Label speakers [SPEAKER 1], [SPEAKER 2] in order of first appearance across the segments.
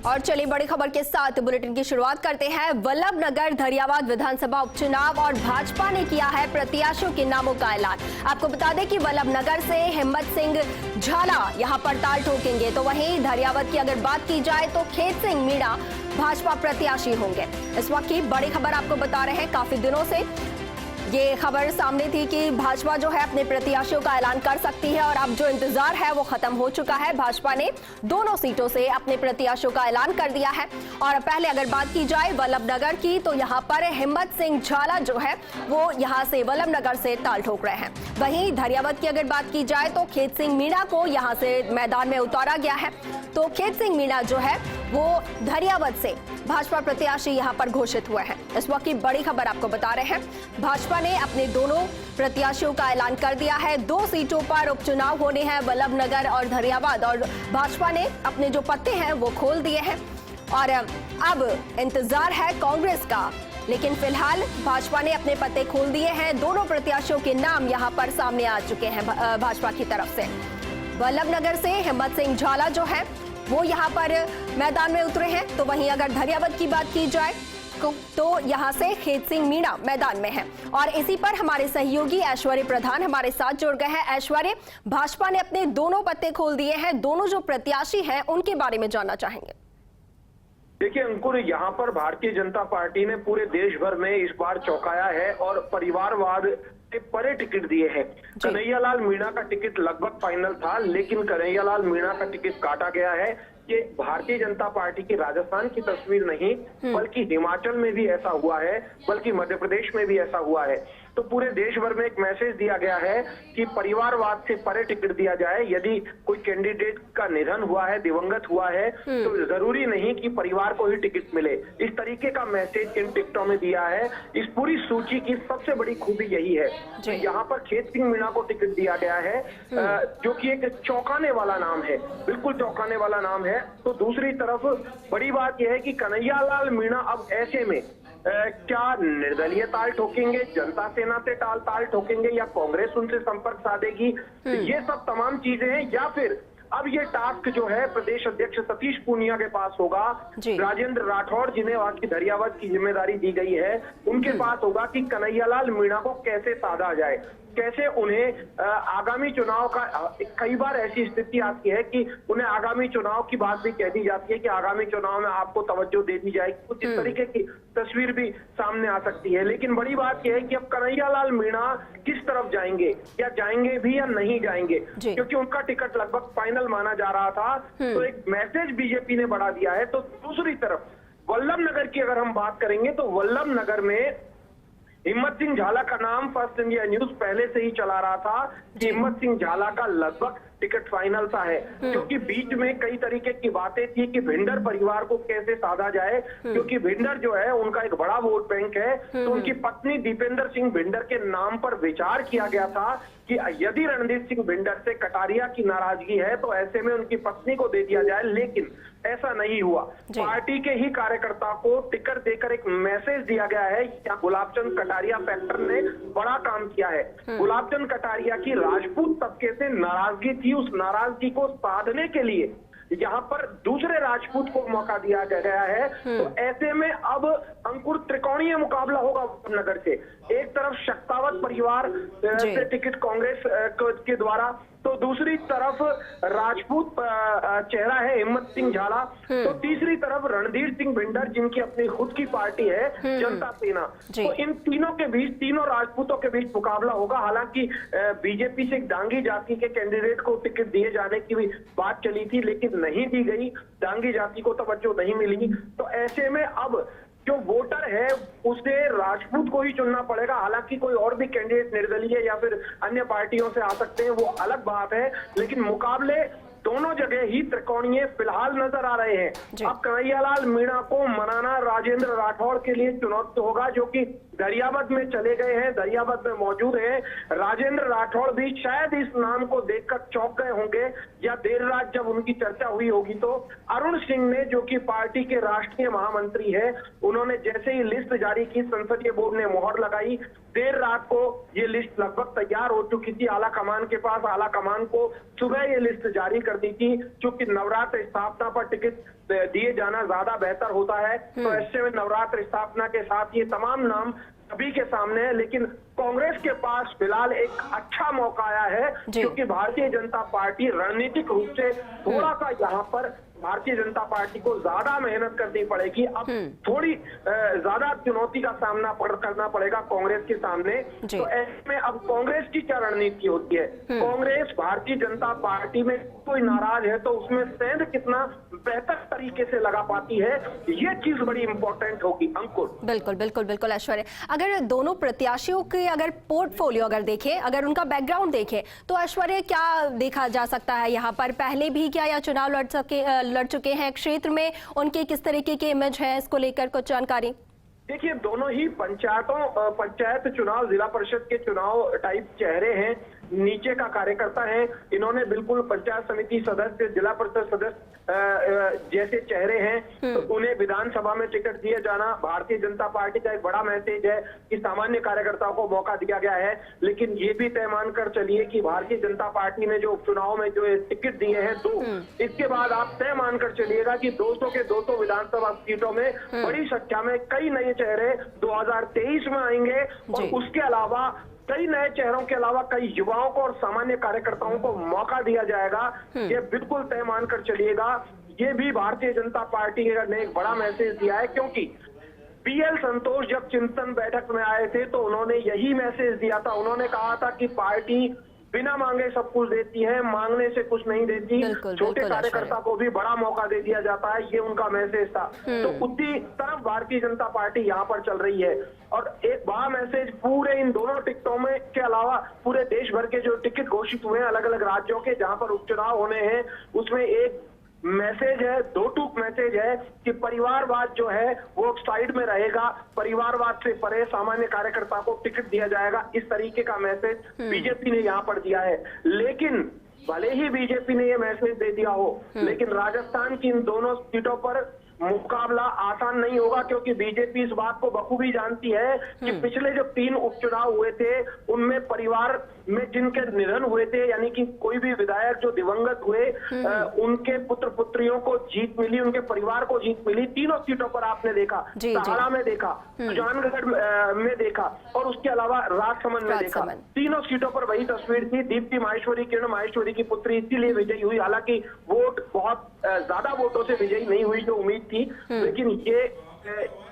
[SPEAKER 1] और चलिए बड़ी खबर के साथ बुलेटिन की शुरुआत करते हैं। वल्लभनगर धरियावाद विधानसभा उपचुनाव और भाजपा ने किया है प्रत्याशियों के नामों का ऐलान। आपको बता दें कि वल्लभनगर से हिम्मत सिंह झाला यहां पर ताल ठोकेंगे, तो वहीं धरियावाद की अगर बात की जाए तो खेत सिंह मीणा भाजपा प्रत्याशी होंगे। इस वक्त की बड़ी खबर आपको बता रहे हैं, काफी दिनों से ये खबर सामने थी कि भाजपा जो है अपने प्रत्याशियों का ऐलान कर सकती है और अब जो इंतजार है वो खत्म हो चुका है। भाजपा ने दोनों सीटों से अपने प्रत्याशियों का ऐलान कर दिया है। और पहले अगर बात की जाए वल्लभनगर की, तो यहाँ पर हिम्मत सिंह झाला जो है वो यहाँ से वल्लभनगर से ताल ठोक रहे हैं। वहीं धरियावाद की अगर बात की जाए तो खेत सिंह मीणा को यहाँ से मैदान में उतारा गया है। तो खेत सिंह मीणा जो है वो धरियावाद से भाजपा प्रत्याशी यहाँ पर घोषित हुए हैं। इस वक्त की बड़ी खबर आपको बता रहे हैं, भाजपा ने अपने दोनों प्रत्याशियों का ऐलान कर दिया है। 2 सीटों पर उपचुनाव होने हैं, वल्लभनगर और धरियावाद, और भाजपा ने अपने जो पत्ते हैं वो खोल दिए हैं और अब इंतजार है कांग्रेस का। लेकिन फिलहाल भाजपा ने अपने पत्ते खोल दिए हैं। दोनों प्रत्याशियों के नाम यहाँ पर सामने आ चुके हैं भाजपा की तरफ से। वल्लभनगर से हिम्मत सिंह झाला जो है वो यहाँ पर मैदान में उतरे हैं, तो वहीं अगर धरियावाद की बात की जाए तो यहाँ से खेत सिंह मीणा मैदान में है। और इसी पर हमारे सहयोगी ऐश्वर्य प्रधान हमारे साथ जुड़ गए हैं। ऐश्वर्य, भाजपा ने अपने दोनों पत्ते खोल दिए हैं, दोनों जो प्रत्याशी हैं उनके बारे में जानना चाहेंगे।
[SPEAKER 2] देखिए अंकुर, यहाँ पर भारतीय जनता पार्टी ने पूरे देश भर में इस बार चौंकाया है और परिवारवाद से परे टिकट दिए हैं। कन्हैयालाल मीणा का टिकट लगभग फाइनल था, लेकिन कन्हैयालाल मीणा का टिकट काटा गया है। ये भारतीय जनता पार्टी की राजस्थान की तस्वीर नहीं, बल्कि हिमाचल में भी ऐसा हुआ है, बल्कि मध्य प्रदेश में भी ऐसा हुआ है। तो पूरे देश भर में एक मैसेज दिया गया है कि परिवारवाद से परे टिकट दिया जाए। यदि कोई कैंडिडेट का निधन हुआ है, दिवंगत हुआ है, तो जरूरी नहीं कि परिवार को ही टिकट मिले। इस तरीके का मैसेज इन टिकटों में दिया है। इस पूरी सूची की सबसे बड़ी खूबी यही है कि यहाँ पर खेत सिंह मीणा को टिकट दिया गया है, जो कि एक चौंकाने वाला नाम है, बिल्कुल चौंकाने वाला नाम है। तो दूसरी तरफ बड़ी बात यह है कि कन्हैयालाल मीणा अब ऐसे में क्या निर्दलीय ताल ठोकेंगे, जनता सेना से ताल ठोकेंगे, या कांग्रेस उनसे संपर्क साधेगी, ये सब तमाम चीजें हैं। या फिर अब ये टास्क जो है प्रदेश अध्यक्ष सतीश पूनिया के पास होगा। राजेंद्र राठौड़, जिन्हें वहां की धरियावाद की जिम्मेदारी दी गई है, उनके पास होगा कि कन्हैयालाल मीणा को कैसे साधा जाए, कैसे उन्हें आगामी चुनाव का, कई बार ऐसी स्थिति आती है कि उन्हें आगामी चुनाव की बात भी कह दी जाती है कि आगामी चुनाव में आपको तवज्जो दे दी जाएगी। कुछ इस तरीके की तस्वीर भी सामने आ सकती है। लेकिन बड़ी बात यह है कि अब कन्हैयालाल मीणा किस तरफ जाएंगे, या जाएंगे भी या नहीं जाएंगे, क्योंकि उनका टिकट लगभग फाइनल माना जा रहा था। तो एक मैसेज बीजेपी ने बढ़ा दिया है। तो दूसरी तरफ वल्लभनगर की अगर हम बात करेंगे तो वल्लभनगर में हिम्मत सिंह झाला का नाम फर्स्ट इंडिया न्यूज पहले से ही चला रहा था कि हिम्मत सिंह झाला का लगभग टिकट फाइनल सा है, क्योंकि बीच में कई तरीके की बातें थी कि भिंडर परिवार को कैसे साधा जाए, क्योंकि भिंडर जो है उनका एक बड़ा वोट बैंक है। तो उनकी पत्नी दीपेंद्र सिंह भिंडर के नाम पर विचार किया गया था कि यदि रणदीप सिंह भिंडर से कटारिया की नाराजगी है तो ऐसे में उनकी पत्नी को दे दिया जाए, लेकिन ऐसा नहीं हुआ। पार्टी के ही कार्यकर्ता को टिकट देकर एक मैसेज दिया गया है। गुलाबचंद कटारिया फैक्टर ने बड़ा काम किया है। गुलाबचंद कटारिया की राजपूत तबके से नाराजगी थी, उस नाराजगी को साधने के लिए यहाँ पर दूसरे राजपूत को मौका दिया गया है। तो ऐसे में अब अंकुर त्रिकोणीय मुकाबला होगा नगर से। एक तरफ शक्तावत परिवार से टिकट कांग्रेस के द्वारा, तो दूसरी तरफ राजपूत चेहरा है हिम्मत सिंह झाला, तो तीसरी तरफ रणधीर सिंह भिंडर जिनकी अपनी खुद की पार्टी है जनता सेना। तो इन तीनों के बीच, तीनों राजपूतों के बीच मुकाबला होगा। हालांकि बीजेपी से डांगी जाति के कैंडिडेट को टिकट दिए जाने की भी बात चली थी, लेकिन नहीं दी गई, डांगी जाति को तवज्जो नहीं मिली। तो ऐसे में अब जो वोटर है उसे राजपूत को ही चुनना पड़ेगा। हालांकि कोई और भी कैंडिडेट निर्दलीय या फिर अन्य पार्टियों से आ सकते हैं, वो अलग बात है, लेकिन मुकाबले दोनों जगह ही त्रिकोणीय फिलहाल नजर आ रहे हैं। अब कन्हैयालाल मीणा को मनाना राजेंद्र राठौड़ के लिए चुनौती होगा, जो कि दरियावाद में चले गए हैं, दरियावाद में मौजूद हैं। राजेंद्र राठौड़ भी शायद इस नाम को देखकर चौंक गए होंगे, या देर रात जब उनकी चर्चा हुई होगी तो अरुण सिंह ने, जो कि पार्टी के राष्ट्रीय महामंत्री है, उन्होंने जैसे ही लिस्ट जारी की, संसदीय बोर्ड ने मोहर लगाई। देर रात को ये लिस्ट लगभग तैयार हो चुकी थी आला कमान के पास। आला कमान को सुबह ये लिस्ट जारी कर दी थी, क्योंकि नवरात्र स्थापना पर टिकट दिए जाना ज्यादा बेहतर होता है। तो ऐसे में नवरात्र स्थापना के साथ ये तमाम नाम सभी के सामने है, लेकिन कांग्रेस के पास फिलहाल एक अच्छा मौका आया है, क्योंकि भारतीय जनता पार्टी रणनीतिक रूप से थोड़ा सा यहाँ पर भारतीय जनता पार्टी को ज्यादा मेहनत करनी पड़ेगी। अब थोड़ी ज्यादा चुनौती का सामना करना पड़ेगा कांग्रेस के सामने। तो ऐसे में अब कांग्रेस की क्या रणनीति होती है? कांग्रेस भारतीय जनता पार्टी में कोई नाराज है तो उसमें सेंध कितना बेहतर तरीके से लगा पाती है, ये चीज बड़ी इंपॉर्टेंट होगी। अंकुर,
[SPEAKER 1] बिल्कुल बिल्कुल बिल्कुल ऐश्वर्य, अगर दोनों प्रत्याशियों के अगर पोर्टफोलियो अगर देखें, अगर उनका बैकग्राउंड देखें, तो ऐश्वर्य क्या देखा जा सकता है यहाँ पर? पहले भी क्या यह चुनाव लड़ चुके हैं क्षेत्र में? उनके किस तरीके की इमेज है, इसको लेकर कुछ जानकारी?
[SPEAKER 2] देखिए, दोनों ही पंचायत चुनाव, जिला परिषद के चुनाव टाइप चेहरे हैं, नीचे का कार्यकर्ता है। इन्होंने बिल्कुल पंचायत समिति सदस्य, जिला परिषद सदस्य जैसे चेहरे हैं, तो उन्हें विधानसभा में टिकट दिया जाना भारतीय जनता पार्टी का एक बड़ा मैसेज है कि सामान्य कार्यकर्ताओं को मौका दिया गया है। लेकिन ये भी तय मानकर चलिए कि भारतीय जनता पार्टी ने जो उपचुनाव में जो टिकट दिए हैं 2, इसके बाद आप तय मानकर चलिएगा कि 200 के 200 विधानसभा सीटों में बड़ी संख्या में कई नए चेहरे 2023 में आएंगे। और उसके अलावा कई नए चेहरों के अलावा कई युवाओं को और सामान्य कार्यकर्ताओं को मौका दिया जाएगा। ये बिल्कुल तय मानकर चलिएगा। ये भी भारतीय जनता पार्टी ने एक बड़ा मैसेज दिया है, क्योंकि पीएल संतोष जब चिंतन बैठक में आए थे तो उन्होंने यही मैसेज दिया था। उन्होंने कहा था कि पार्टी बिना मांगे सब कुछ देती है, मांगने से कुछ नहीं देती। छोटे कार्यकर्ता को भी बड़ा मौका दे दिया जाता है, ये उनका मैसेज था। तो उसी तरफ भारतीय जनता पार्टी यहाँ पर चल रही है। और एक बड़ा मैसेज पूरे इन दोनों टिकटों में के अलावा पूरे देश भर के जो टिकट घोषित हुए हैं अलग अलग राज्यों के, जहां पर उपचुनाव होने हैं, उसमें एक मैसेज है, 2 टूक मैसेज है कि परिवारवाद जो है वो साइड में रहेगा, परिवारवाद से परे सामान्य कार्यकर्ता को टिकट दिया जाएगा। इस तरीके का मैसेज बीजेपी ने यहाँ पर दिया है। लेकिन भले ही बीजेपी ने ये मैसेज दे दिया हो, लेकिन राजस्थान की इन दोनों सीटों पर मुकाबला आसान नहीं होगा, क्योंकि बीजेपी इस बात को बखूबी जानती है कि पिछले जो 3 उपचुनाव हुए थे उनमें परिवार में जिनके निधन हुए थे, यानी कि कोई भी विधायक जो दिवंगत हुए, उनके पुत्र पुत्रियों को जीत मिली, उनके परिवार को जीत मिली। तीनों सीटों पर आपने देखा, सहाड़ा में देखा, सुजानगढ़ में देखा और उसके अलावा राजसमंद में देखा। तीनों सीटों पर वही तस्वीर थी। दीप्ति माहेश्वरी, किरण माहेश्वरी की पुत्री इसीलिए विजयी हुई, हालांकि वोट बहुत ज्यादा वोटों से विजयी नहीं हुई जो उम्मीद थी। लेकिन ये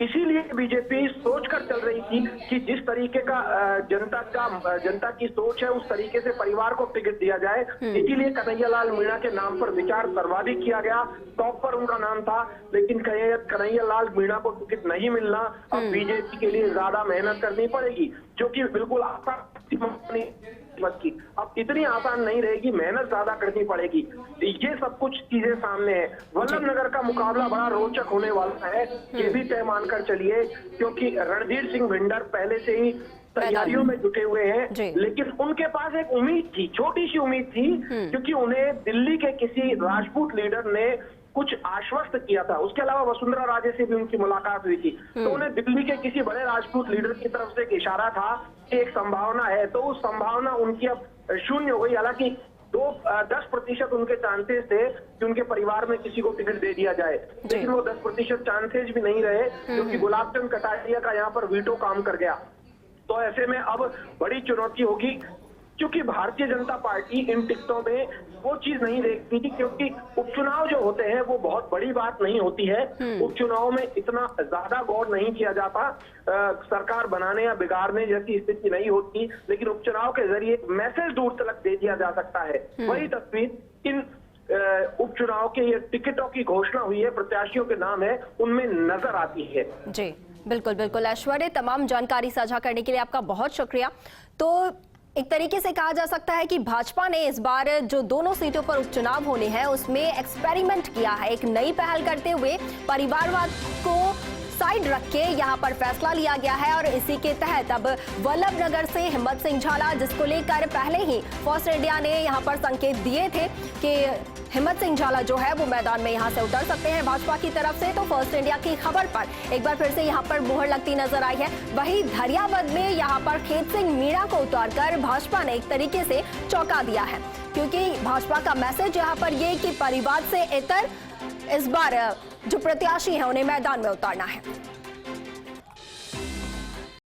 [SPEAKER 2] इसीलिए बीजेपी सोचकर चल रही थी कि जिस तरीके का जनता की सोच है उस तरीके से परिवार को टिकट दिया जाए। इसीलिए कन्हैयालाल मीणा के नाम पर विचार सर्वाधिक किया गया, टॉप पर उनका नाम था। लेकिन कन्हैयालाल मीणा को टिकट नहीं मिलना अब बीजेपी के लिए ज्यादा मेहनत करनी पड़ेगी, जो कि बिल्कुल आसान की अब इतनी आसान नहीं रहेगी, मेहनत ज्यादा करनी पड़ेगी। ये सब कुछ चीजें सामने है। वल्लभनगर का मुकाबला बड़ा रोचक होने वाला है, ये भी तय मानकर चलिए, क्योंकि रणधीर सिंह भिंडर पहले से ही तैयारियों में जुटे हुए हैं। लेकिन उनके पास एक उम्मीद थी, छोटी सी उम्मीद थी, क्योंकि उन्हें दिल्ली के किसी राजपूत लीडर ने कुछ आश्वस्त किया था। उसके अलावा वसुंधरा राजे से भी उनकी मुलाकात हुई थी, तो उन्हें दिल्ली के किसी बड़े राजपूत लीडर की तरफ से एक इशारा था कि एक संभावना है, तो उस संभावना उनकी अब शून्य हो गई। हालांकि 10% उनके चांसेस थे कि उनके परिवार में किसी को टिकट दे दिया जाए, लेकिन वो 10% चांसेस भी नहीं रहे, क्योंकि गुलाब चंद कटारिया का यहाँ पर वीटो काम कर गया। तो ऐसे में अब बड़ी चुनौती होगी, क्योंकि भारतीय जनता पार्टी इन टिकटों में वो चीज नहीं देखती थी, क्योंकि उपचुनाव जो होते हैं वो बहुत बड़ी बात नहीं होती है। उपचुनाव में इतना ज्यादा गौर नहीं किया जाता, सरकार बनाने या बिगाड़ने जैसी स्थिति नहीं होती, लेकिन उपचुनाव के जरिए मैसेज दूर तक दे दिया जा सकता है। वही तस्वीर इन उपचुनाव के ये टिकटों की घोषणा हुई है, प्रत्याशियों के नाम है, उनमें नजर आती है।
[SPEAKER 1] जी बिल्कुल बिल्कुल ऐश्वर्य, तमाम जानकारी साझा करने के लिए आपका बहुत शुक्रिया। तो एक तरीके से कहा जा सकता है कि भाजपा ने इस बार जो दोनों सीटों पर उपचुनाव होने हैं उसमें एक्सपेरिमेंट किया है, एक नई पहल करते हुए परिवारवाद को साइड रख के यहाँ पर फैसला लिया गया है और इसी के तहत अब वल्लभ नगर से हिम्मत सिंह झाला, जिसको लेकर पहले ही फर्स्ट इंडिया ने यहाँ पर संकेत दिए थे कि हिम्मत सिंह झाला जो है वो मैदान में यहाँ से उतर सकते हैं भाजपा की तरफ से, तो फर्स्ट इंडिया की खबर पर एक बार फिर से यहाँ पर मुहर लगती नजर आई है। वहीं धरियावद में यहाँ पर खेत सिंह मीणा को उतारकर भाजपा ने एक तरीके से चौंका दिया है, क्योंकि भाजपा का मैसेज यहाँ पर ये कि परिवार से इतर इस बार जो प्रत्याशी है उन्हें मैदान में उतारना है।